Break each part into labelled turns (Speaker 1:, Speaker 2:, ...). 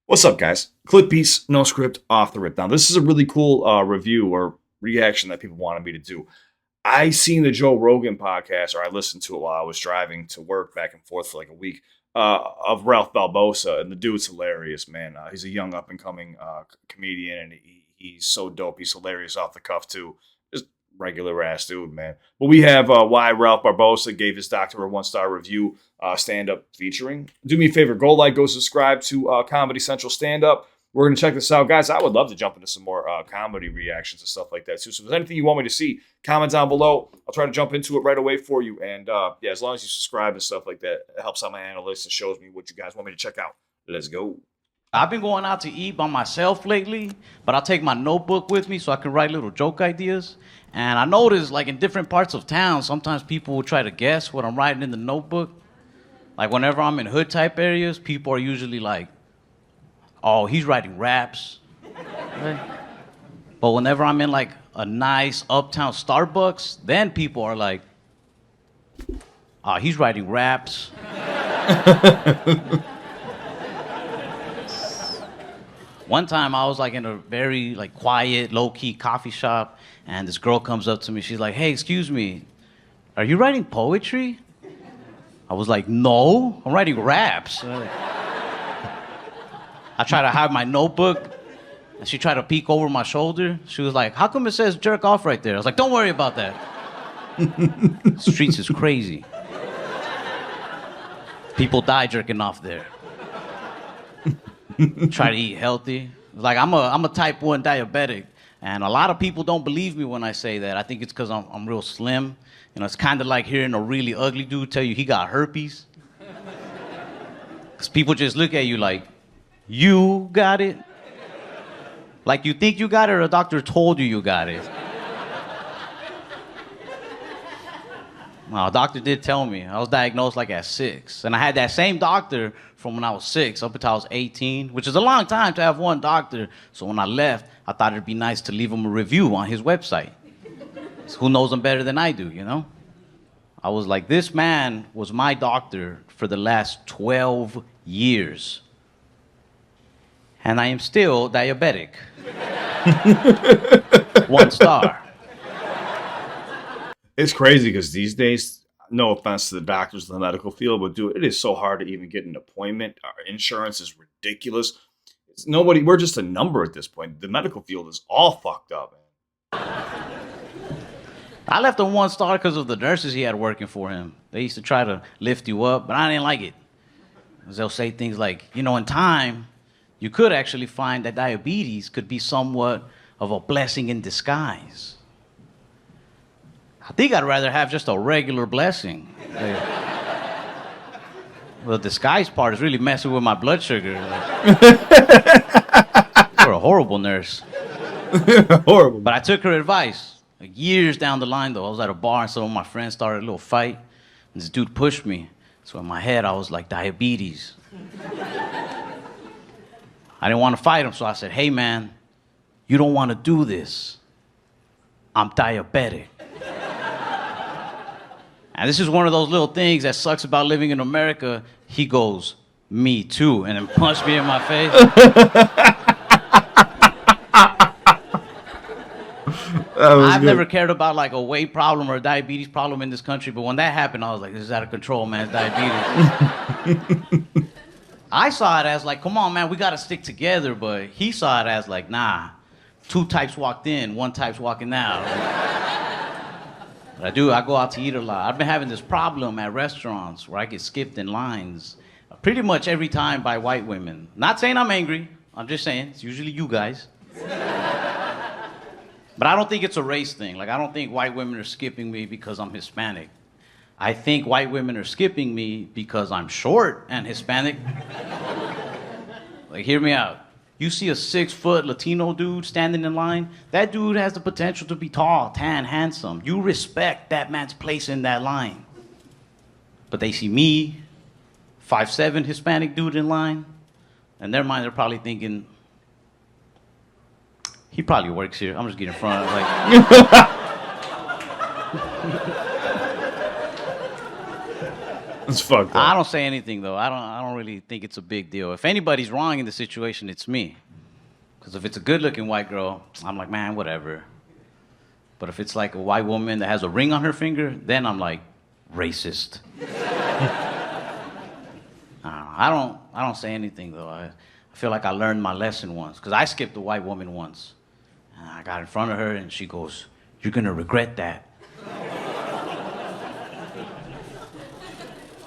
Speaker 1: What's up, guys? CliffBeats, no script, off the rip. Now, this is a really cool review or reaction that people wanted me to do. I seen the Joe Rogan podcast, or I listened to it while I was driving to work back and forth for like a week, of Ralph Barbosa, and the dude's hilarious, man. He's a young up and coming comedian, and he's so dope. He's hilarious off the cuff too. Just regular ass dude, man. But we have why Ralph Barbosa gave his doctor a 1-star review, stand up featuring. Do me a favor, go subscribe to Comedy Central Stand Up. We're going to check this out, guys. I would love to jump into some more comedy reactions and stuff like that, too. So if there's anything you want me to see, comment down below. I'll try to jump into it right away for you. And, yeah, as long as you subscribe and stuff like that, it helps out my analytics and shows me what you guys want me to check out. Let's go.
Speaker 2: I've been going out to eat by myself lately, but I'll take my notebook with me so I can write little joke ideas. And I noticed, like, in different parts of town, sometimes people will try to guess what I'm writing in the notebook. Like, whenever I'm in hood-type areas, people are usually like, oh, he's writing raps. Right? But whenever I'm in like a nice uptown Starbucks, then people are like, oh, he's writing raps. One time I was like in a very like quiet, low-key coffee shop, and this girl comes up to me. She's like, hey, excuse me, are you writing poetry? I was like, no, I'm writing raps. I tried to hide my notebook, and she tried to peek over my shoulder. She was like, how come it says jerk off right there? I was like, don't worry about that. Streets is crazy. People die jerking off there. Try to eat healthy. Like, I'm a type 1 diabetic, and a lot of people don't believe me when I say that. I think it's because I'm real slim. You know, it's kind of like hearing a really ugly dude tell you he got herpes. Because people just look at you like, you got it? Like you think you got it, or a doctor told you got it? Well, a doctor did tell me. I was diagnosed like at 6. And I had that same doctor from when I was 6 up until I was 18, which is a long time to have one doctor. So when I left, I thought it'd be nice to leave him a review on his website. So who knows him better than I do, you know? I was like, this man was my doctor for the last 12 years. And I am still diabetic. 1 star.
Speaker 1: It's crazy because these days, no offense to the doctors in the medical field, but dude, it is so hard to even get an appointment. Our insurance is ridiculous. We're just a number at this point. The medical field is all fucked up, man.
Speaker 2: I left him 1 star because of the nurses he had working for him. They used to try to lift you up, but I didn't like it. Because they'll say things like, you know, in time, you could actually find that diabetes could be somewhat of a blessing in disguise. I think I'd rather have just a regular blessing. The disguise part is really messing with my blood sugar. You're a horrible nurse.
Speaker 1: Horrible.
Speaker 2: But I took her advice. Like years down the line, though, I was at a bar and some of my friends started a little fight. And this dude pushed me. So in my head, I was like, diabetes. I didn't want to fight him, so I said, hey, man, you don't want to do this. I'm diabetic. And this is one of those little things that sucks about living in America. He goes, me too, and then punched me in my face. I've never cared about like a weight problem or a diabetes problem in this country, but when that happened, I was like, this is out of control, man, it's diabetes. I saw it as like, come on, man, we got to stick together. But he saw it as like, nah, 2 types walked in, 1 type's walking out. But I go out to eat a lot. I've been having this problem at restaurants where I get skipped in lines pretty much every time by white women. Not saying I'm angry. I'm just saying it's usually you guys. But I don't think it's a race thing. Like, I don't think white women are skipping me because I'm Hispanic. I think white women are skipping me because I'm short and Hispanic. Like, hear me out. You see a 6-foot Latino dude standing in line, that dude has the potential to be tall, tan, handsome. You respect that man's place in that line. But they see me, 5'7" Hispanic dude in line, in their mind they're probably thinking, he probably works here. I'm just getting in front of like.
Speaker 1: It's fucked
Speaker 2: I
Speaker 1: up.
Speaker 2: don't say anything though. I don't really think it's a big deal. If anybody's wrong in the situation, it's me. Because if it's a good-looking white girl, I'm like, man, whatever. But if it's like a white woman that has a ring on her finger, then I'm like, racist. I don't say anything though. I feel like I learned my lesson once. Because I skipped a white woman once. And I got in front of her and she goes, "You're gonna regret that."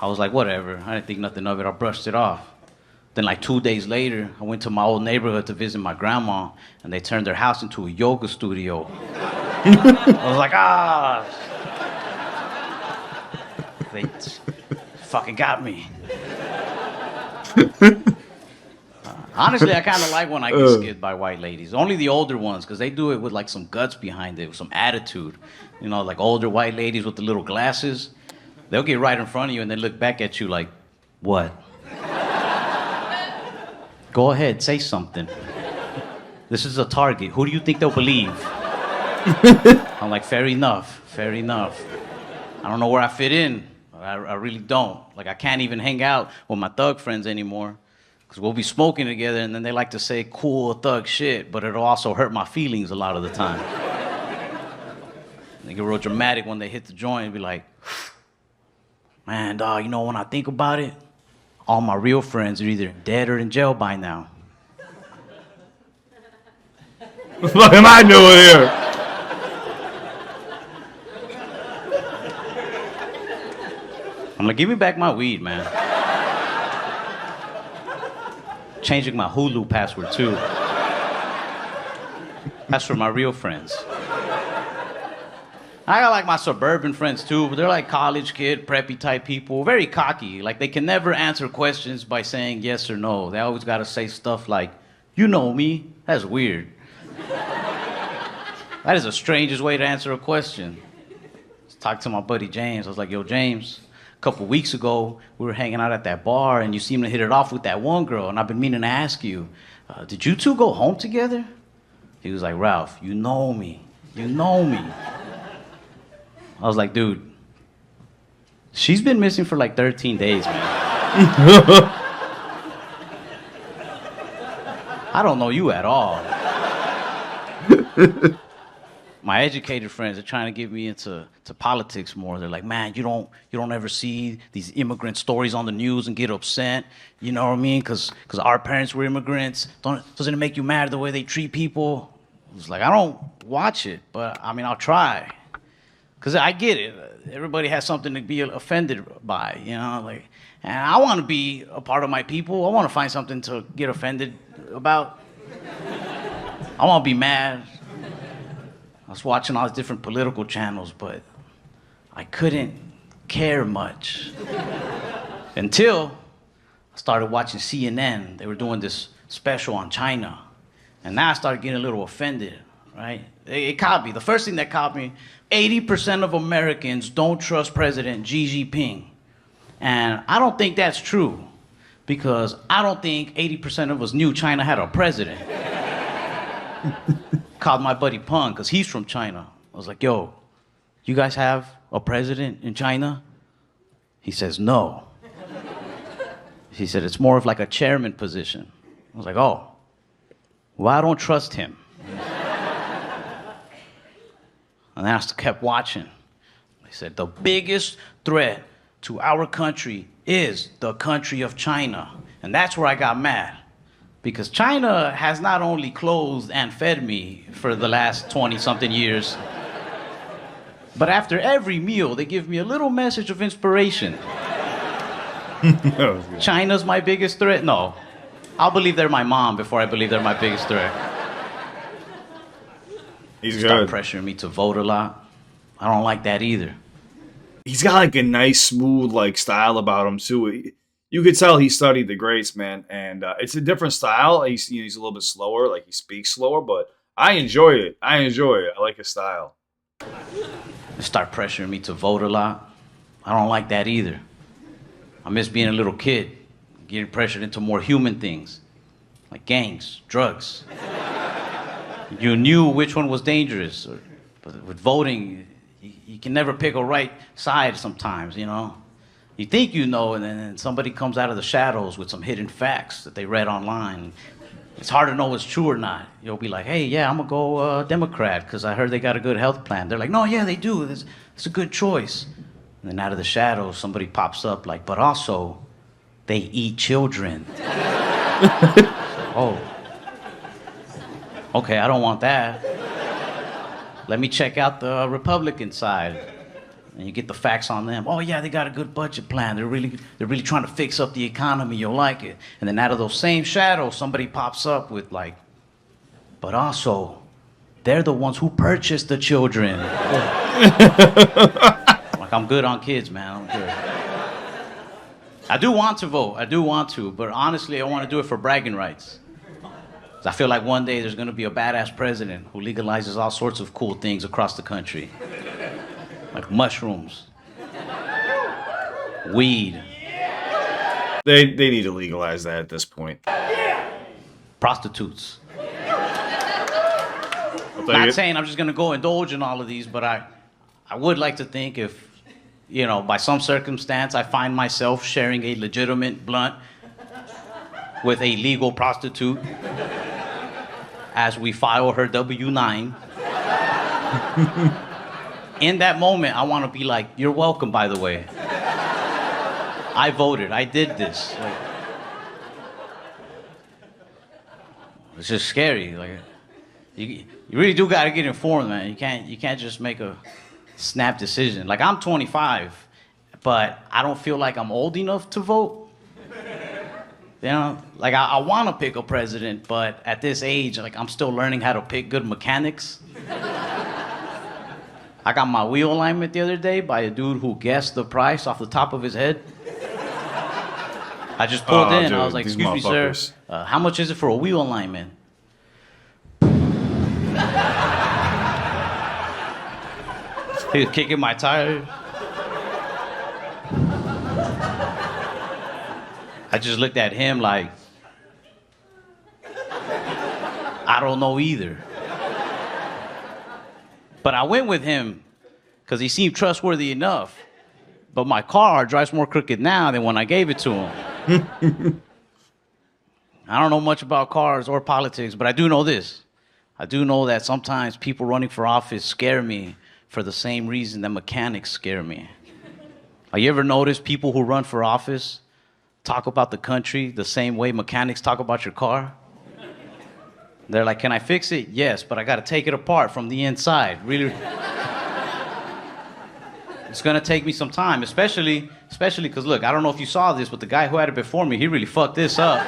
Speaker 2: I was like, whatever. I didn't think nothing of it. I brushed it off. Then like 2 days later, I went to my old neighborhood to visit my grandma, and they turned their house into a yoga studio. I was like, ah. They fucking got me. Honestly, I kind of like when I get skipped by white ladies. Only the older ones, because they do it with like some guts behind it, with some attitude. You know, like older white ladies with the little glasses. They'll get right in front of you and then look back at you like, what? Go ahead, say something. This is a target. Who do you think they'll believe? I'm like, fair enough, fair enough. I don't know where I fit in. I really don't. Like, I can't even hang out with my thug friends anymore. Because we'll be smoking together and then they like to say cool thug shit, but it'll also hurt my feelings a lot of the time. They get real dramatic when they hit the joint and be like, man, dog, you know, when I think about it, all my real friends are either dead or in jail by now.
Speaker 1: What the fuck am I doing here?
Speaker 2: I'm like, give me back my weed, man. Changing my Hulu password, too. That's for my real friends. I got like my suburban friends too, but they're like college kid, preppy type people, very cocky. Like they can never answer questions by saying yes or no. They always gotta say stuff like, you know me. That's weird. That is the strangest way to answer a question. I talked to my buddy James. I was like, yo, James, a couple weeks ago, we were hanging out at that bar and you seemed to hit it off with that one girl. And I've been meaning to ask you, did you two go home together? He was like, Ralph, you know me. You know me. I was like, dude, she's been missing for like 13 days, man. I don't know you at all. My educated friends are trying to get me into politics more. They're like, man, you don't ever see these immigrant stories on the news and get upset. You know what I mean? Because our parents were immigrants. Doesn't it make you mad the way they treat people? I was like, I don't watch it, but I mean, I'll try. Because I get it. Everybody has something to be offended by, you know? Like, and I want to be a part of my people. I want to find something to get offended about. I want to be mad. I was watching all these different political channels, but I couldn't care much. Until I started watching CNN. They were doing this special on China. And now I started getting a little offended, right? It caught me. The first thing that caught me, 80% of Americans don't trust President Xi Jinping. And I don't think that's true because I don't think 80% of us knew China had a president. Called my buddy Peng because he's from China. I was like, yo, you guys have a president in China? He says, no. He said, it's more of like a chairman position. I was like, oh, well, I don't trust him. And I kept watching. They said, the biggest threat to our country is the country of China. And that's where I got mad. Because China has not only clothed and fed me for the last 20-something years, but after every meal, they give me a little message of inspiration. China's my biggest threat? No. I'll believe they're my mom before I believe they're my biggest threat.
Speaker 1: He's
Speaker 2: Start
Speaker 1: good.
Speaker 2: pressuring me to vote a lot. I don't like that either.
Speaker 1: He's got like a nice, smooth like style about him too. You could tell he studied the greats, man, and it's a different style. He's a little bit slower, like he speaks slower, but I enjoy it. I like his style.
Speaker 2: Start pressuring me to vote a lot. I don't like that either. I miss being a little kid, getting pressured into more human things, like gangs, drugs. You knew which one was dangerous. But with voting, you can never pick a right side sometimes, you know? You think you know, and then somebody comes out of the shadows with some hidden facts that they read online. It's hard to know what's true or not. You'll be like, hey, yeah, I'm going to go Democrat because I heard they got a good health plan. They're like, no, yeah, they do. It's a good choice. And then out of the shadows, somebody pops up like, but also, they eat children. Oh, okay, I don't want that. Let me check out the Republican side. And you get the facts on them. Oh yeah, they got a good budget plan. They're really trying to fix up the economy. You'll like it. And then out of those same shadows, somebody pops up with like, but also, they're the ones who purchased the children. Like I'm good on kids, man. I'm good. I do want to vote. I do want to, but honestly, I want to do it for bragging rights. I feel like one day there's going to be a badass president who legalizes all sorts of cool things across the country. Like mushrooms, weed,
Speaker 1: They need to legalize that at this point.
Speaker 2: prostitutes.
Speaker 1: I'll tell
Speaker 2: Not
Speaker 1: you-
Speaker 2: saying I'm just gonna go indulge in all of these, but I would like to think if, you know, by some circumstance I find myself sharing a legitimate blunt with a legal prostitute as we file her W-9. In that moment, I want to be like, you're welcome, by the way. I voted. I did this. Like, it's just scary. Like, you really do got to get informed, man. You can't just make a snap decision. Like, I'm 25, but I don't feel like I'm old enough to vote. You know, like I want to pick a president, but at this age, like I'm still learning how to pick good mechanics. I got my wheel alignment the other day by a dude who guessed the price off the top of his head. I just pulled in.
Speaker 1: Dude,
Speaker 2: I was like,
Speaker 1: these
Speaker 2: excuse me, sir.
Speaker 1: motherfuckers.
Speaker 2: How much is it for a wheel alignment? He was kicking my tires. I just looked at him like, I don't know either. But I went with him because he seemed trustworthy enough. But my car drives more crooked now than when I gave it to him. I don't know much about cars or politics, but I do know this. I do know that sometimes people running for office scare me for the same reason that mechanics scare me. Have you ever noticed people who run for office talk about the country the same way mechanics talk about your car? They're like, can I fix it? Yes, but I got to take it apart from the inside. Really, it's going to take me some time, especially because, look, I don't know if you saw this, but the guy who had it before me, he really fucked this up.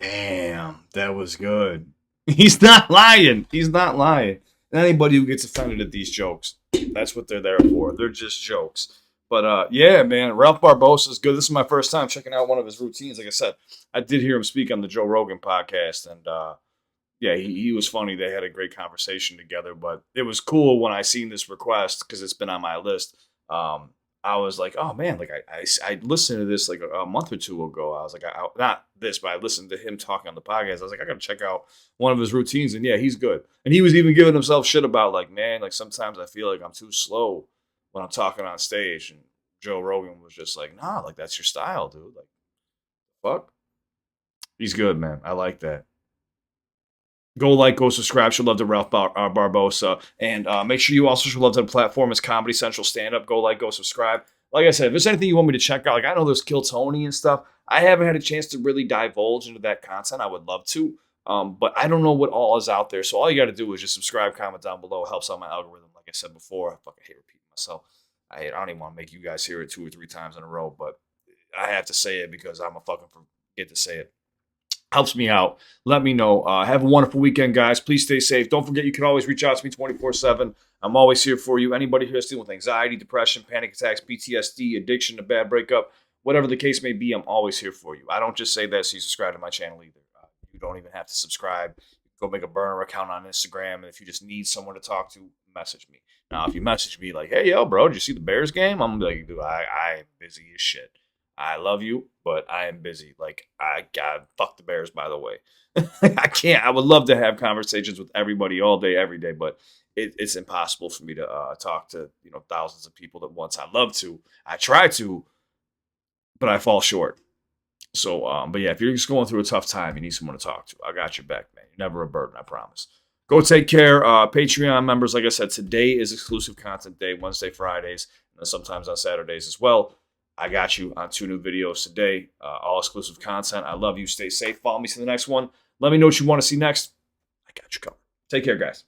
Speaker 1: Damn, that was good. He's not lying. He's not lying. Anybody who gets offended at these jokes, that's what they're there for. They're just jokes. But yeah, man, Ralph Barbosa is good. This is my first time checking out one of his routines. Like I said, I did hear him speak on the Joe Rogan podcast, and yeah, he was funny. They had a great conversation together. But it was cool when I seen this request because it's been on my list. I was like, oh man, like I listened to this like a month or two ago. I was like, not this, but I listened to him talking on the podcast. I was like, I gotta check out one of his routines, and yeah, he's good. And he was even giving himself shit about like, man, like sometimes I feel like I'm too slow when I'm talking on stage. And Joe Rogan was just like, nah, like that's your style, dude. Like, fuck. He's good, man. I like that. Go like, go subscribe. Should love to Ralph Barbosa. And make sure you also should love to the platform is Comedy Central Stand Up. Go like, go subscribe. Like I said, if there's anything you want me to check out, like I know there's Kill Tony and stuff. I haven't had a chance to really divulge into that content. I would love to. But I don't know what all is out there. So all you got to do is just subscribe, comment down below. It helps out my algorithm. Like I said before, I fucking hate repeating myself. I don't even want to make you guys hear it 2 or 3 times in a row, but I have to say it because I'm a fucking forget to say it. Helps me out. Let me know. Have a wonderful weekend, guys. Please stay safe. Don't forget, you can always reach out to me 24/7. I'm always here for you. Anybody who's dealing with anxiety, depression, panic attacks, PTSD, addiction, a bad breakup, whatever the case may be, I'm always here for you. I don't just say that so you subscribe to my channel either. You don't even have to subscribe. Go make a burner account on Instagram, and if you just need someone to talk to, message me. Now, if you message me like, hey, yo, bro, did you see the Bears game? I'm like, dude, I'm busy as shit. I love you, but I am busy. Like, I got fuck the Bears, by the way. I can't. I would love to have conversations with everybody all day, every day, but it's impossible for me to talk to thousands of people at once. I love to. I try to, but I fall short. So, but yeah, if you're just going through a tough time, you need someone to talk to. I got your back, man. You're never a burden, I promise. Go take care. Patreon members, like I said, today is exclusive content day, Wednesday, Fridays, and then sometimes on Saturdays as well. I got you on 2 new videos today, all exclusive content. I love you. Stay safe. Follow me to the next one. Let me know what you want to see next. I got you covered. Take care, guys.